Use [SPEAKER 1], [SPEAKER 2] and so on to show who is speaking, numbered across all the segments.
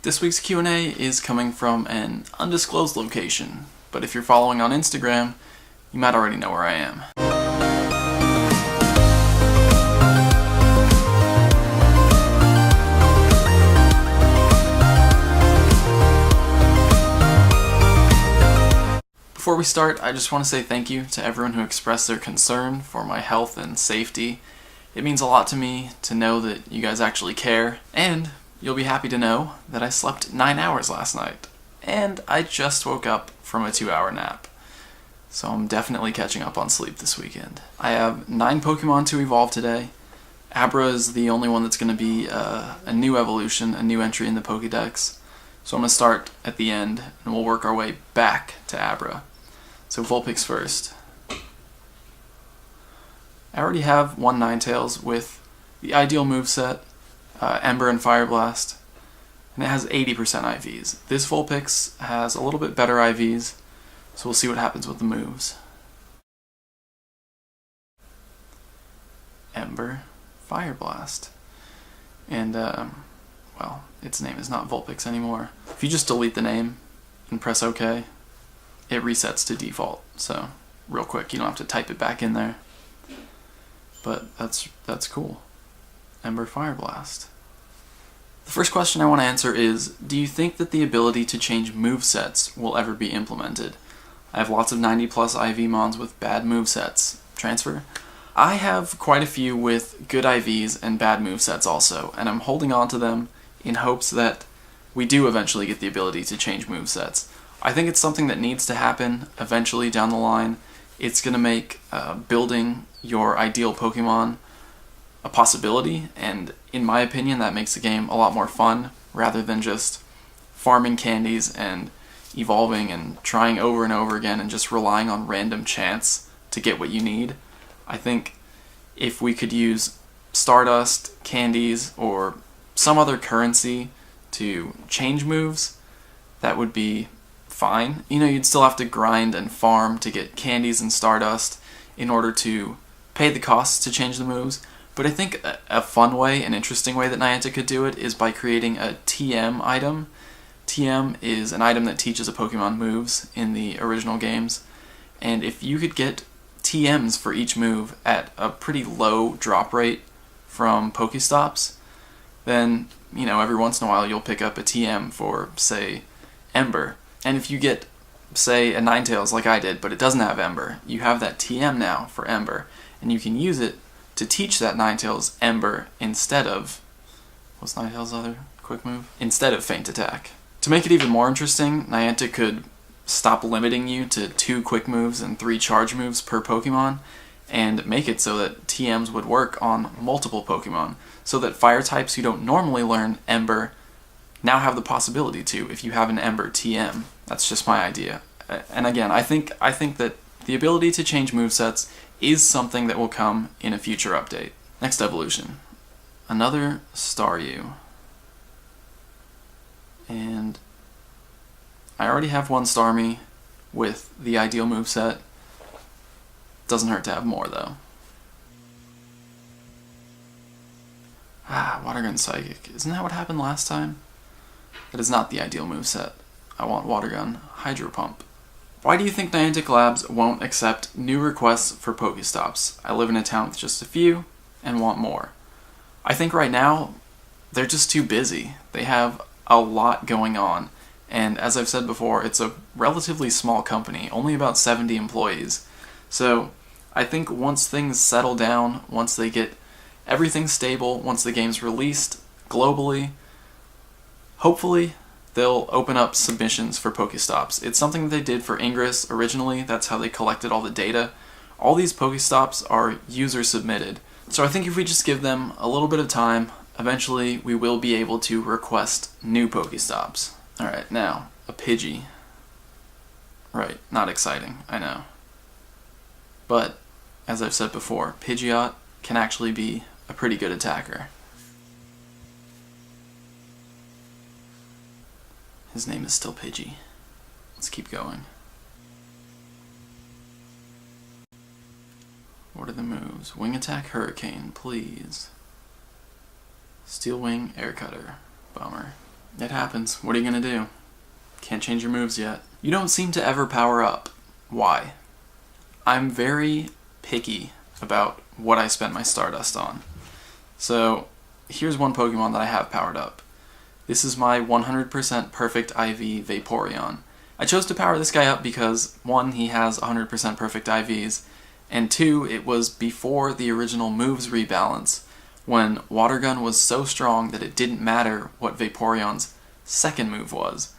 [SPEAKER 1] This week's Q&A is coming from an undisclosed location, but if you're following on Instagram, you might already know where I am. Before we start, I just want to say thank you to everyone who expressed their concern for my health and safety. It means a lot to me to know that you guys actually care, and you'll be happy to know that I slept 9 hours last night, and I just woke up from a 2-hour nap. So I'm definitely catching up on sleep this weekend. I have 9 Pokemon to evolve today. Abra is the only one that's going to be a new evolution, a new entry in the Pokédex. So I'm going to start at the end, and we'll work our way back to Abra. So Vulpix first. I already have one Ninetales with the ideal moveset, Ember and Fire Blast, and it has 80% IVs. This Vulpix has a little bit better IVs, so we'll see what happens with the moves. Ember, Fire Blast, and well, its name is not Vulpix anymore. If you just delete the name and press OK, it resets to default, so real quick, you don't have to type it back in there. But that's cool. Ember, Fire Blast. The first question I want to answer is, do you think that the ability to change movesets will ever be implemented? I have lots of 90 plus IV mons with bad movesets. Transfer? I have quite a few with good IVs and bad movesets also, and I'm holding on to them in hopes that we do eventually get the ability to change movesets. I think it's something that needs to happen eventually down the line. It's going to make building your ideal Pokemon a possibility, and in my opinion that makes the game a lot more fun rather than just farming candies and evolving and trying over and over again and just relying on random chance to get what you need. I think if we could use Stardust, candies, or some other currency to change moves, that would be fine. You know, you'd still have to grind and farm to get candies and Stardust in order to pay the costs to change the moves, but I think a fun way, an interesting way that Niantic could do it is by creating a TM item. TM is an item that teaches a Pokemon moves in the original games, and if you could get TMs for each move at a pretty low drop rate from Pokestops, then, you know, every once in a while you'll pick up a TM for, say, Ember. And if you get, say, a Ninetales like I did, but it doesn't have Ember, you have that TM now for Ember, and you can use it to teach that Ninetales Ember instead of, what's Ninetales' other quick move? Instead of Feint Attack. To make it even more interesting, Niantic could stop limiting you to 2 quick moves and 3 charge moves per Pokemon, and make it so that TMs would work on multiple Pokemon, so that fire types who don't normally learn Ember now have the possibility to, if you have an Ember TM. That's just my idea. And again, I think that the ability to change movesets is something that will come in a future update. Next evolution. Another Staryu. And I already have one Starmie with the ideal moveset. Doesn't hurt to have more though. Water Gun Psychic. Isn't that what happened last time? That is not the ideal moveset. I want Water Gun, Hydro Pump. Why do you think Niantic Labs won't accept new requests for Pokestops? I live in a town with just a few and want more. I think right now they're just too busy. They have a lot going on, and as I've said before, it's a relatively small company, only about 70 employees. So I think once things settle down, once they get everything stable, once the game's released globally, hopefully they'll open up submissions for Pokestops. It's something that they did for Ingress originally. That's how they collected all the data. All these Pokestops are user submitted. So I think if we just give them a little bit of time, eventually we will be able to request new Pokestops. Alright, now, a Pidgey. Right, not exciting, I know. But, as I've said before, Pidgeot can actually be a pretty good attacker. His name is still Pidgey. Let's keep going. What are the moves? Wing Attack, Hurricane, please. Steel Wing, Air Cutter. Bummer. It happens. What are you gonna do? Can't change your moves yet. You don't seem to ever power up. Why? I'm very picky about what I spend my Stardust on. So, here's one Pokemon that I have powered up. This is my 100% perfect IV Vaporeon. I chose to power this guy up because, 1, he has 100% perfect IVs, and 2, it was before the original moves rebalance, when Water Gun was so strong that it didn't matter what Vaporeon's second move was.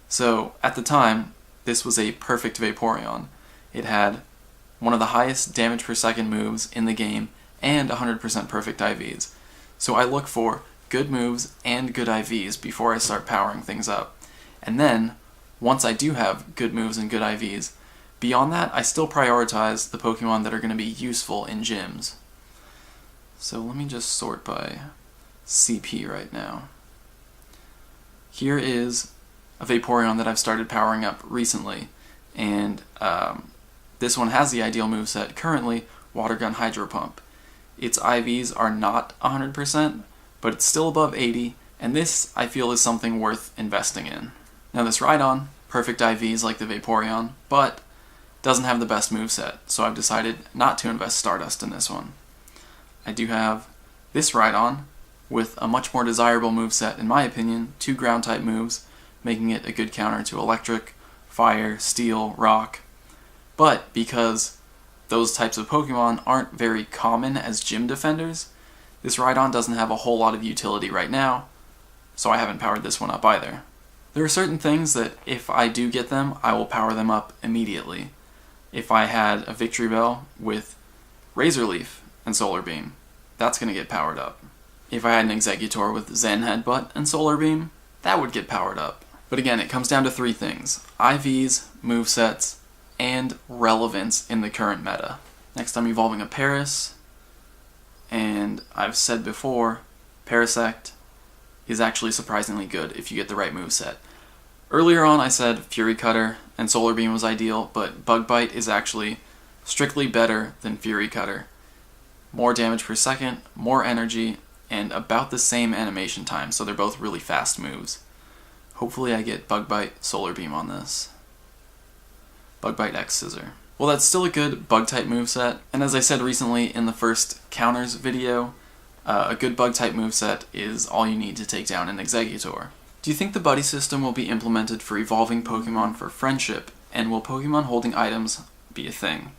[SPEAKER 1] So, at the time, this was a perfect Vaporeon. It had one of the highest damage per second moves in the game and 100% perfect IVs. So I look for good moves and good IVs before I start powering things up. And then, once I do have good moves and good IVs, beyond that, I still prioritize the Pokemon that are going to be useful in gyms. So let me just sort by CP right now. Here is a Vaporeon that I've started powering up recently, and this one has the ideal moveset currently, Water Gun Hydro Pump. Its IVs are not 100%, but it's still above 80, and this, I feel, is something worth investing in. Now this Rhydon, perfect IVs like the Vaporeon, but doesn't have the best moveset, so I've decided not to invest Stardust in this one. I do have this Rhydon, with a much more desirable moveset, in my opinion, 2 ground-type moves, making it a good counter to Electric, Fire, Steel, Rock. But because those types of Pokemon aren't very common as gym defenders, this Rhydon doesn't have a whole lot of utility right now, so I haven't powered this one up either. There are certain things that if I do get them, I will power them up immediately. If I had a Victory Bell with Razor Leaf and Solar Beam, that's going to get powered up. If I had an Exeggutor with Zen Headbutt and Solar Beam, that would get powered up. But again, it comes down to 3 things: IVs, movesets, and relevance in the current meta. Next, I'm evolving a Paris, and I've said before, Parasect is actually surprisingly good if you get the right moveset. Earlier on I said Fury Cutter and Solar Beam was ideal, but Bug Bite is actually strictly better than Fury Cutter. More damage per second, more energy, and about the same animation time, so they're both really fast moves. Hopefully I get Bug Bite, Solar Beam on this. Bug Bite X Scissor. Well, that's still a good Bug-type moveset, and as I said recently in the first Counters video, a good Bug-type moveset is all you need to take down an Exeggutor. Do you think the buddy system will be implemented for evolving Pokemon for friendship, and will Pokemon holding items be a thing?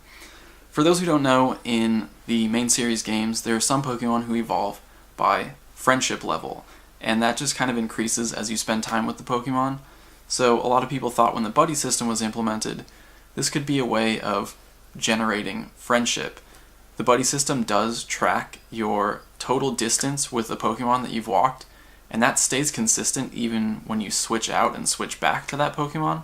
[SPEAKER 1] For those who don't know, in the main series games, there are some Pokemon who evolve by friendship level, and that just kind of increases as you spend time with the Pokemon. So a lot of people thought when the buddy system was implemented, this could be a way of generating friendship. The buddy system does track your total distance with the Pokemon that you've walked, and that stays consistent even when you switch out and switch back to that Pokemon.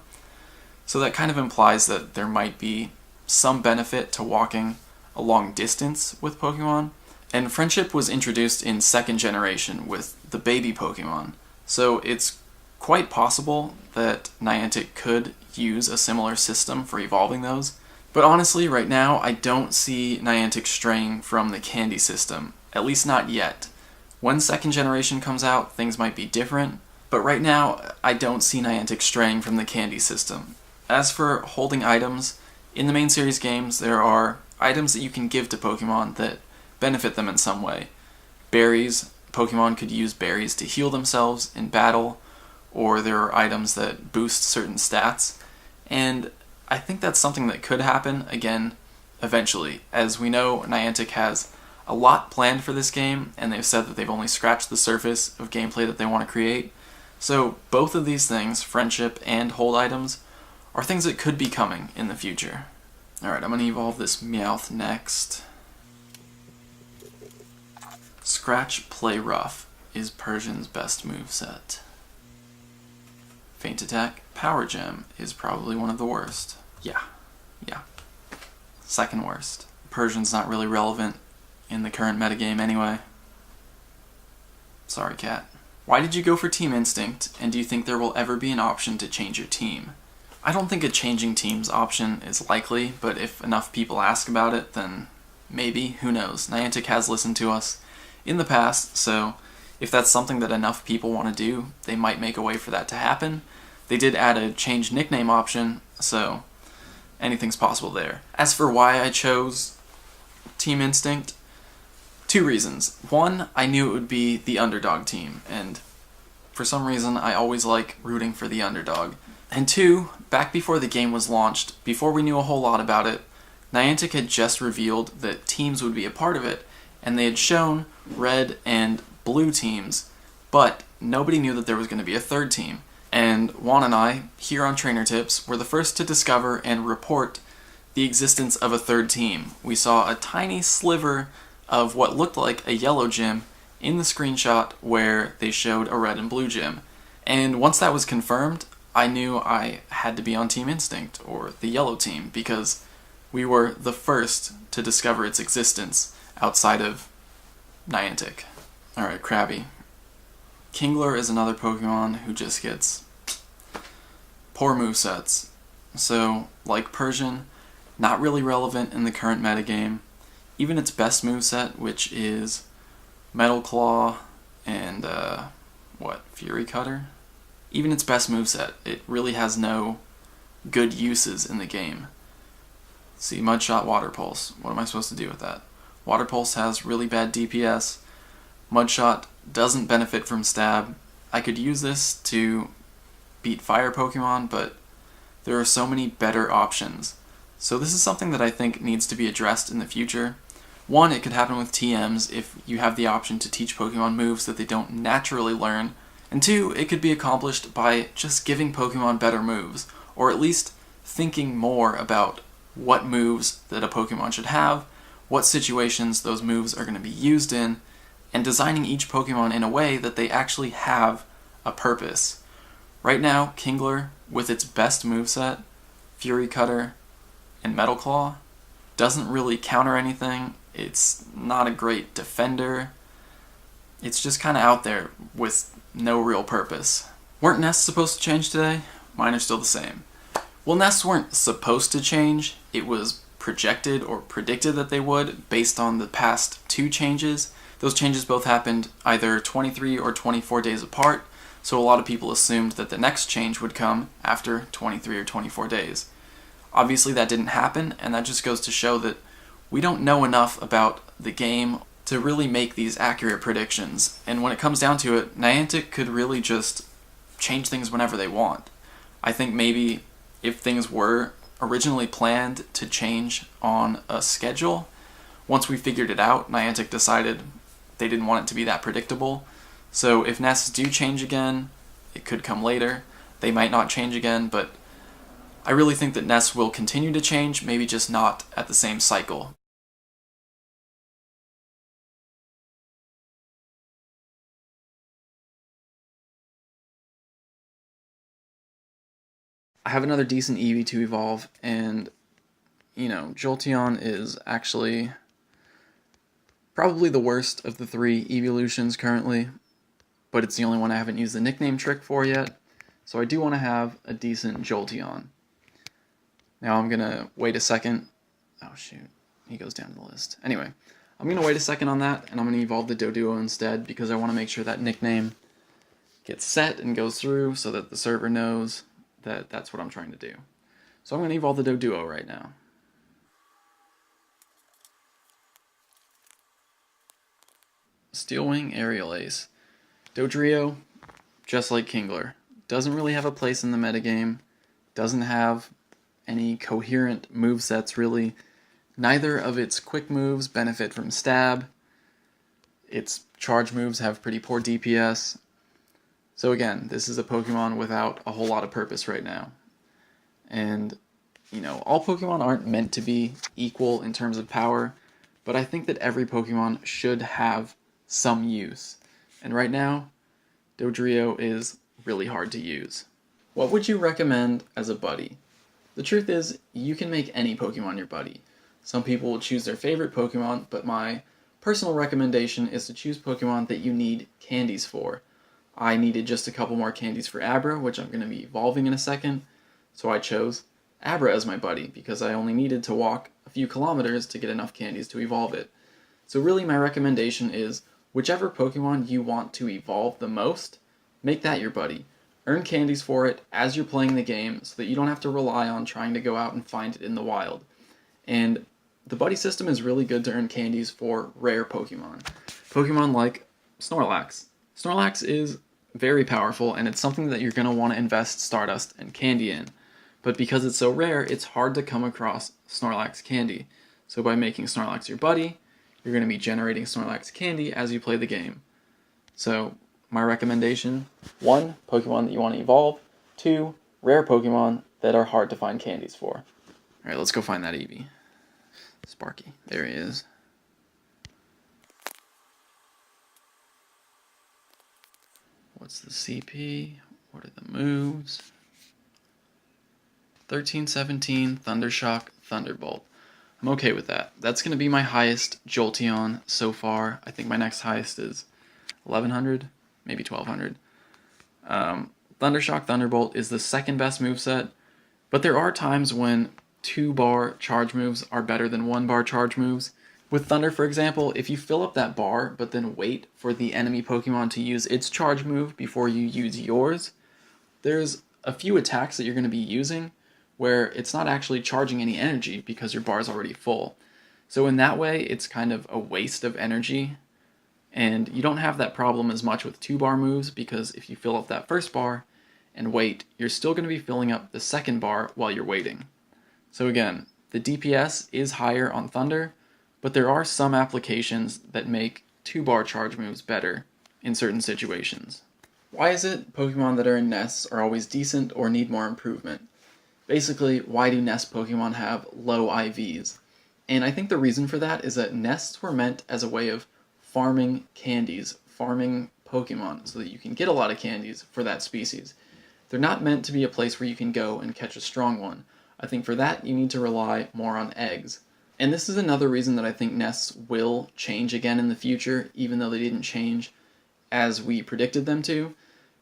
[SPEAKER 1] So that kind of implies that there might be some benefit to walking a long distance with Pokemon. And friendship was introduced in 2nd generation with the baby Pokemon, so it's quite possible that Niantic could use a similar system for evolving those. But honestly, right now, I don't see Niantic straying from the candy system, at least not yet. When 2nd generation comes out, things might be different, but right now, I don't see Niantic straying from the candy system. As for holding items, in the main series games, there are items that you can give to Pokemon that benefit them in some way. Berries, Pokemon could use berries to heal themselves in battle, or there are items that boost certain stats, and I think that's something that could happen, again, eventually. As we know, Niantic has a lot planned for this game, and they've said that they've only scratched the surface of gameplay that they want to create. So both of these things, friendship and hold items, are things that could be coming in the future. Alright, I'm going to evolve this Meowth next. Scratch, Play Rough is Persian's best moveset. Feint Attack, Power Gem is probably one of the worst. Yeah. 2nd worst. Persian's not really relevant in the current metagame anyway. Sorry, cat. Why did you go for Team Instinct, and do you think there will ever be an option to change your team? I don't think a changing teams option is likely, but if enough people ask about it, then maybe, who knows. Niantic has listened to us in the past, so if that's something that enough people want to do, they might make a way for that to happen. They did add a change nickname option, so anything's possible there. As for why I chose Team Instinct, 2 reasons. 1, I knew it would be the underdog team, and for some reason I always like rooting for the underdog. And 2, back before the game was launched, before we knew a whole lot about it, Niantic had just revealed that teams would be a part of it, and they had shown red and blue teams, but nobody knew that there was going to be a third team. And Juan and I, here on Trainer Tips, were the first to discover and report the existence of a third team. We saw a tiny sliver of what looked like a yellow gym in the screenshot where they showed a red and blue gym. And once that was confirmed, I knew I had to be on Team Instinct, or the yellow team, because we were the first to discover its existence outside of Niantic. Alright, Krabby. Kingler is another Pokemon who just gets poor movesets. So, like Persian, not really relevant in the current metagame. Even its best moveset, which is Metal Claw and, Fury Cutter? Even its best moveset, it really has no good uses in the game. See, Mudshot, Water Pulse. What am I supposed to do with that? Water Pulse has really bad DPS. Mudshot doesn't benefit from stab. I could use this to beat fire Pokemon, but there are so many better options. So this is something that I think needs to be addressed in the future. 1, it could happen with TMs if you have the option to teach Pokemon moves that they don't naturally learn. And 2, it could be accomplished by just giving Pokemon better moves, or at least thinking more about what moves that a Pokemon should have, what situations those moves are going to be used in, and designing each Pokemon in a way that they actually have a purpose. Right now, Kingler, with its best moveset, Fury Cutter, and Metal Claw, doesn't really counter anything. It's not a great defender. It's just kind of out there with no real purpose. Weren't nests supposed to change today? Mine are still the same. Well, nests weren't supposed to change. It was projected or predicted that they would based on the past 2 changes. Those changes both happened either 23 or 24 days apart, so a lot of people assumed that the next change would come after 23 or 24 days. Obviously that didn't happen, and that just goes to show that we don't know enough about the game to really make these accurate predictions. And when it comes down to it, Niantic could really just change things whenever they want. I think maybe if things were originally planned to change on a schedule, once we figured it out, Niantic decided they didn't want it to be that predictable. So if nests do change again, it could come later. They might not change again, but I really think that nests will continue to change, maybe just not at the same cycle. I have another decent Eevee to evolve, and, Jolteon is actually probably the worst of the 3 evolutions currently, but it's the only one I haven't used the nickname trick for yet, so I do want to have a decent Jolteon. Now I'm going to wait a second. Oh shoot, he goes down the list. Anyway, I'm going to wait a second on that, and I'm going to evolve the Doduo instead, because I want to make sure that nickname gets set and goes through so that the server knows that that's what I'm trying to do. So I'm going to evolve the Doduo right now. Steel Wing, Aerial Ace. Dodrio, just like Kingler, doesn't really have a place in the metagame, doesn't have any coherent movesets really. Neither of its quick moves benefit from stab. Its charge moves have pretty poor DPS. So again, this is a Pokemon without a whole lot of purpose right now. And, all Pokemon aren't meant to be equal in terms of power, but I think that every Pokemon should have some use. And right now, Dodrio is really hard to use. What would you recommend as a buddy? The truth is, you can make any Pokemon your buddy. Some people will choose their favorite Pokemon, but my personal recommendation is to choose Pokemon that you need candies for. I needed just a couple more candies for Abra, which I'm going to be evolving in a second, so I chose Abra as my buddy, because I only needed to walk a few kilometers to get enough candies to evolve it. So really my recommendation is whichever Pokemon you want to evolve the most, make that your buddy. Earn candies for it as you're playing the game so that you don't have to rely on trying to go out and find it in the wild. And the buddy system is really good to earn candies for rare Pokemon. Pokemon like Snorlax. Snorlax is very powerful, and it's something that you're going to want to invest Stardust and candy in. But because it's so rare, it's hard to come across Snorlax candy. So by making Snorlax your buddy, you're going to be generating Snorlax candy as you play the game. So my recommendation, 1, Pokemon that you want to evolve. 2, rare Pokemon that are hard to find candies for. Alright, let's go find that Eevee. Sparky. There he is. What's the CP? What are the moves? 13-17, Thundershock, Thunderbolt. I'm okay with that. That's going to be my highest Jolteon so far. I think my next highest is 1100, maybe 1200. Thundershock, Thunderbolt is the second best moveset, but there are times when 2-bar charge moves are better than 1-bar charge moves. With Thunder, for example, if you fill up that bar, but then wait for the enemy Pokemon to use its charge move before you use yours, there's a few attacks that you're going to be using where it's not actually charging any energy because your bar is already full. So in that way, it's kind of a waste of energy, and you don't have that problem as much with 2-bar moves because if you fill up that first bar and wait, you're still going to be filling up the second bar while you're waiting. So again, the DPS is higher on Thunder, but there are some applications that make 2-bar charge moves better in certain situations. Why is it Pokemon that are in nests are always decent or need more improvement? Basically, why do nest Pokemon have low IVs? And I think the reason for that is that nests were meant as a way of farming candies, farming Pokemon, so that you can get a lot of candies for that species. They're not meant to be a place where you can go and catch a strong one. I think for that, you need to rely more on eggs. And this is another reason that I think nests will change again in the future, even though they didn't change as we predicted them to,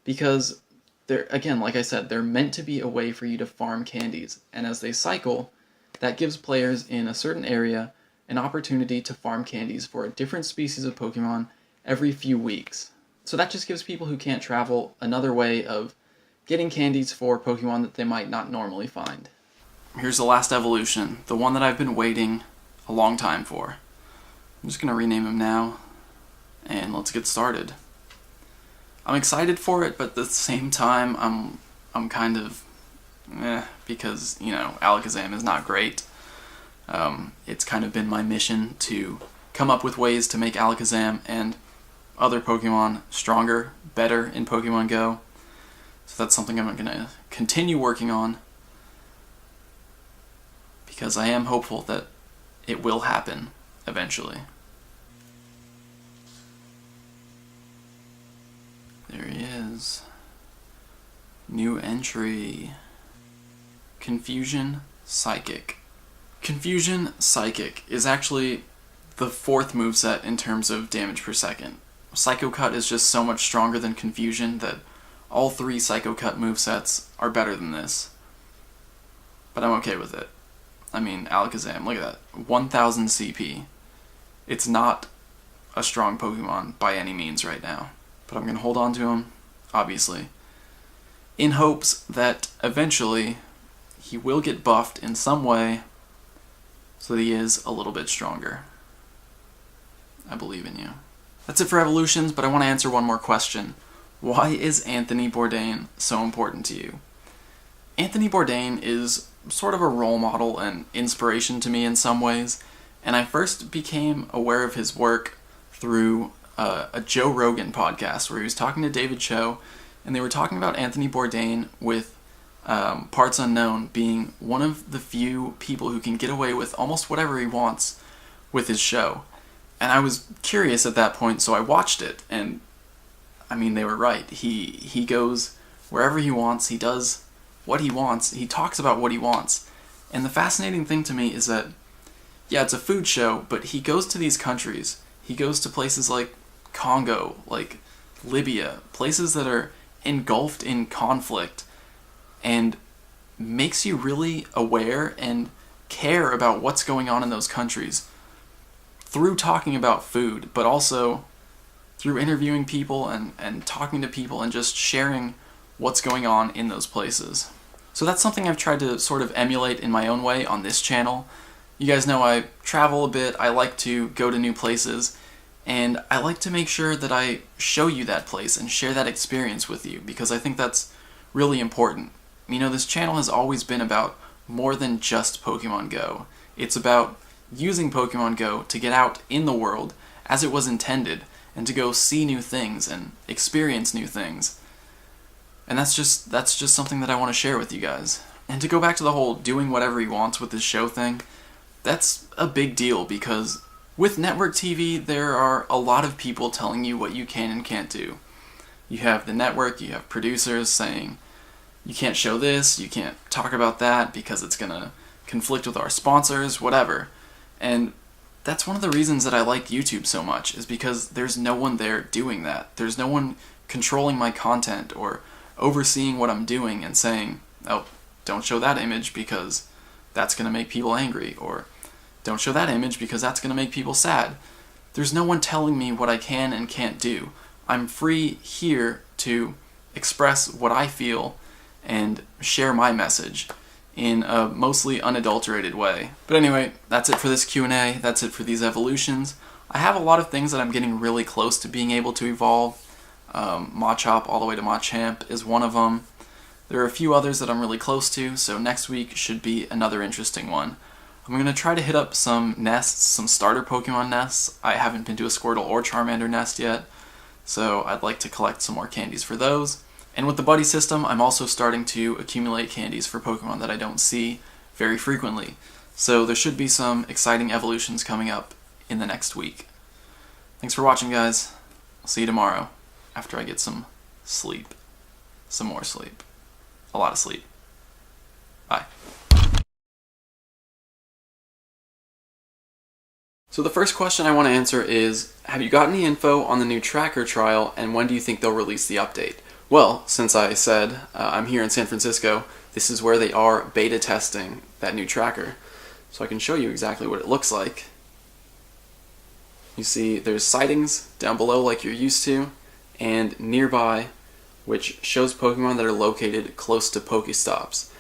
[SPEAKER 1] because they're, again, like I said, they're meant to be a way for you to farm candies, and as they cycle, that gives players in a certain area an opportunity to farm candies for a different species of Pokemon every few weeks. So that just gives people who can't travel another way of getting candies for Pokemon that they might not normally find. Here's the last evolution, the one that I've been waiting a long time for. I'm just going to rename him now, and let's get started. I'm excited for it, but at the same time, I'm kind of because, you know, Alakazam is not great. It's kind of been my mission to come up with ways to make Alakazam and other Pokemon stronger, better in Pokemon Go. So that's something I'm going to continue working on, because I am hopeful that it will happen eventually. There he is. New entry. Confusion Psychic. Confusion Psychic is actually the 4th moveset in terms of damage per second. Psycho Cut is just so much stronger than Confusion that all 3 Psycho Cut movesets are better than this. But I'm okay with it. I mean, Alakazam, look at that. 1000 CP. It's not a strong Pokemon by any means right now. But I'm going to hold on to him, obviously, in hopes that eventually he will get buffed in some way so that he is a little bit stronger. I believe in you. That's it for evolutions, but I want to answer one more question. Why is Anthony Bourdain so important to you? Anthony Bourdain is sort of a role model and inspiration to me in some ways, and I first became aware of his work through a Joe Rogan podcast where he was talking to David Cho, and they were talking about Anthony Bourdain with Parts Unknown being one of the few people who can get away with almost whatever he wants with his show. And I was curious at that point, so I watched it, and I mean, they were right. He goes wherever he wants, he does what he wants, he talks about what he wants. And the fascinating thing to me is that, yeah, it's a food show, but he goes to these countries. He goes to places like Congo, like Libya, places that are engulfed in conflict, and makes you really aware and care about what's going on in those countries through talking about food, but also through interviewing people and talking to people and just sharing what's going on in those places. So that's something I've tried to sort of emulate in my own way on this channel. You guys know I travel a bit, I like to go to new places, and I like to make sure that I show you that place and share that experience with you, because I think that's really important. You know, this channel has always been about more than just Pokemon Go. It's about using Pokemon Go to get out in the world as it was intended, and to go see new things and experience new things. And that's just something that I want to share with you guys. And to go back to the whole doing whatever he wants with this show thing, that's a big deal, because with network TV, there are a lot of people telling you what you can and can't do. You have the network, you have producers saying, you can't show this, you can't talk about that because it's gonna conflict with our sponsors, whatever. And that's one of the reasons that I like YouTube so much, is because there's no one there doing that. There's no one controlling my content or overseeing what I'm doing and saying, oh, don't show that image because that's gonna make people angry, or don't show that image because that's going to make people sad. There's no one telling me what I can and can't do. I'm free here to express what I feel and share my message in a mostly unadulterated way. But anyway, that's it for this Q&A. That's it for these evolutions. I have a lot of things that I'm getting really close to being able to evolve. Machop all the way to Machamp is one of them. There are a few others that I'm really close to, so next week should be another interesting one. I'm going to try to hit up some nests, some starter Pokemon nests. I haven't been to a Squirtle or Charmander nest yet, so I'd like to collect some more candies for those. And with the buddy system, I'm also starting to accumulate candies for Pokemon that I don't see very frequently. So there should be some exciting evolutions coming up in the next week. Thanks for watching, guys. I'll see you tomorrow after I get some sleep. Some more sleep. A lot of sleep. Bye. So the first question I want to answer is, have you got any info on the new tracker trial, and when do you think they'll release the update? Well, since I said I'm here in San Francisco, this is where they are beta testing that new tracker. So I can show you exactly what it looks like. You see there's sightings down below like you're used to, and nearby, which shows Pokemon that are located close to Pokestops.